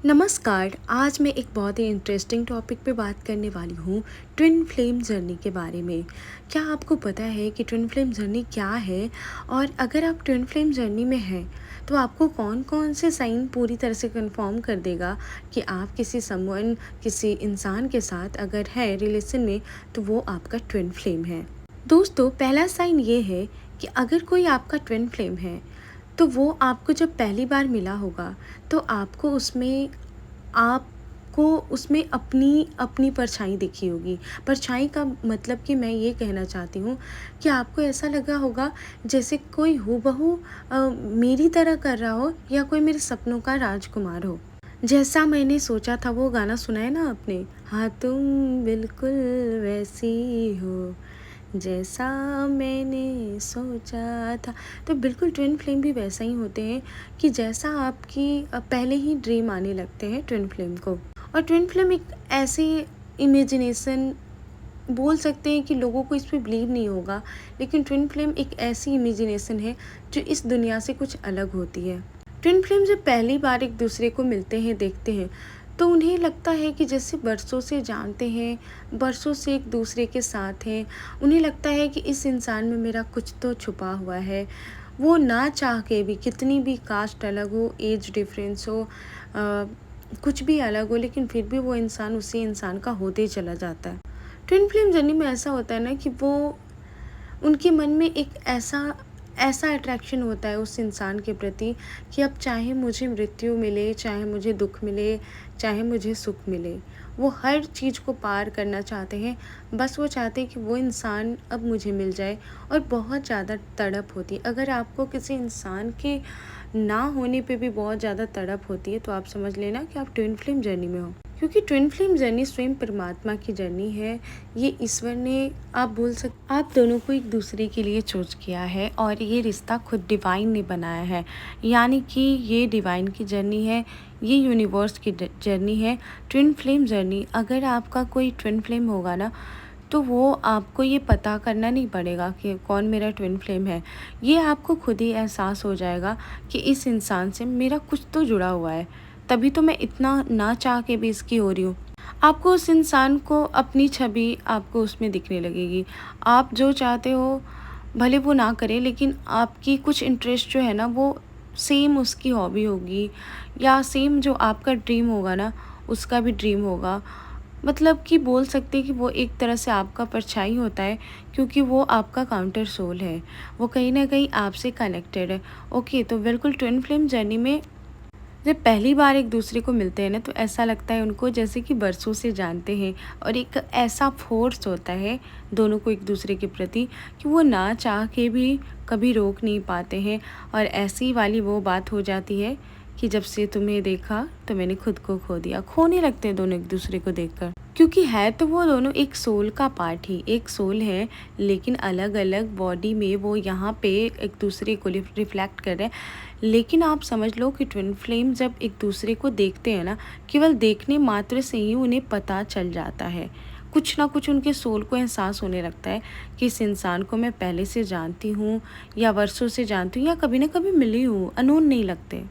नमस्कार। आज मैं एक बहुत ही इंटरेस्टिंग टॉपिक पे बात करने वाली हूँ, ट्विन फ्लेम जर्नी के बारे में। क्या आपको पता है कि ट्विन फ्लेम जर्नी क्या है? और अगर आप ट्विन फ्लेम जर्नी में हैं, तो आपको कौन-कौन से साइन पूरी तरह से कन्फर्म कर देगा कि आप किसी इंसान के साथ अगर हैं रिलेशन में, तो वो आपका ट्विन फ्लेम है। दोस्तों, पहला साइन ये है कि अगर कोई आपका ट्विन फ्लेम है, तो वो आपको जब पहली बार मिला होगा, तो आपको उसमें अपनी अपनी परछाई दिखी होगी। परछाई का मतलब कि मैं ये कहना चाहती हूँ कि आपको ऐसा लगा होगा जैसे कोई हूबहू मेरी तरह कर रहा हो या कोई मेरे सपनों का राजकुमार हो। जैसा मैंने सोचा था, वो गाना सुना है ना आपने? हाँ, तुम बिल्कुल वैसी हो जैसा मैंने सोचा था। तो बिल्कुल ट्विन फ्लेम भी वैसा ही होते हैं कि जैसा आपकी पहले ही ड्रीम आने लगते हैं ट्विन फ्लेम को। और ट्विन फ्लेम एक ऐसी इमेजिनेशन बोल सकते हैं कि लोगों को इस पे बिलीव नहीं होगा, लेकिन ट्विन फ्लेम एक ऐसी इमेजिनेशन है जो इस दुनिया से कुछ अलग होती है। ट्विन फ्लेम जब पहली बार एक दूसरे को मिलते हैं, देखते हैं, तो उन्हें लगता है कि जैसे बरसों से जानते हैं, बरसों से एक दूसरे के साथ हैं। उन्हें लगता है कि इस इंसान में मेरा कुछ तो छुपा हुआ है। वो ना चाह के भी, कितनी भी कास्ट अलग हो, एज डिफरेंस हो, कुछ भी अलग हो, लेकिन फिर भी वो इंसान उसी इंसान का होते ही चला जाता है। ट्विन फ्लेम जर्नी में ऐसा होता है ना कि वो उनके मन में एक ऐसा ऐसा अट्रैक्शन होता है उस इंसान के प्रति कि अब चाहे मुझे मृत्यु मिले, चाहे मुझे दुख मिले, चाहे मुझे सुख मिले, वो हर चीज़ को पार करना चाहते हैं। बस वो चाहते हैं कि वो इंसान अब मुझे मिल जाए। और बहुत ज़्यादा तड़प होती है। अगर आपको किसी इंसान के ना होने पे भी बहुत ज़्यादा तड़प होती है, तो आप समझ लेना कि आप ट्विन फ्लेम जर्नी में हो। क्योंकि ट्विन फ्लेम जर्नी स्वयं परमात्मा की जर्नी है। ये ईश्वर ने, आप दोनों को एक दूसरे के लिए चूज किया है और ये रिश्ता खुद डिवाइन ने बनाया है। यानी कि ये डिवाइन की जर्नी है, ये यूनिवर्स की जर्नी है, ट्विन फ्लेम जर्नी। अगर आपका कोई ट्विन फ्लेम होगा ना, तो वो आपको ये पता करना नहीं पड़ेगा कि कौन मेरा ट्विन फ्लेम है। ये आपको खुद ही एहसास हो जाएगा कि इस इंसान से मेरा कुछ तो जुड़ा हुआ है, तभी तो मैं इतना ना चाह के भी इसकी हो रही हूँ। आपको उस इंसान को, अपनी छवि आपको उसमें दिखने लगेगी। आप जो चाहते हो भले वो ना करे, लेकिन आपकी कुछ इंटरेस्ट जो है ना, वो सेम उसकी हॉबी होगी, या सेम जो आपका ड्रीम होगा ना, उसका भी ड्रीम होगा। मतलब कि बोल सकते हैं कि वो एक तरह से आपका परछाई होता है, क्योंकि वो आपका काउंटर सोल है। वो कहीं न कहीं आपसे कनेक्टेड है। ओके, तो बिल्कुल ट्विन फ्लेम जर्नी में जब पहली बार एक दूसरे को मिलते हैं ना, तो ऐसा लगता है उनको जैसे कि बरसों से जानते हैं। और एक ऐसा फोर्स होता है दोनों को एक दूसरे के प्रति कि वो ना चाह के भी कभी रोक नहीं पाते हैं। और ऐसी वाली वो बात हो जाती है कि जब से तुम्हें देखा तो मैंने खुद को खो दिया। खोने लगते हैं दोनों एक दूसरे को देखकर, क्योंकि है तो वो दोनों एक सोल का पार्ट ही, एक सोल है, लेकिन अलग अलग बॉडी में वो यहाँ पे एक दूसरे को रिफ्लेक्ट कर रहे हैं। लेकिन आप समझ लो कि ट्विन फ्लेम जब एक दूसरे को देखते हैं ना, केवल देखने मात्र से ही उन्हें पता चल जाता है। कुछ ना कुछ उनके सोल को एहसास होने लगता है कि इस इंसान को मैं पहले से जानती हूँ, या वर्षों से जानती हूँ, या कभी ना कभी मिली हूँ। अननोन नहीं लगते।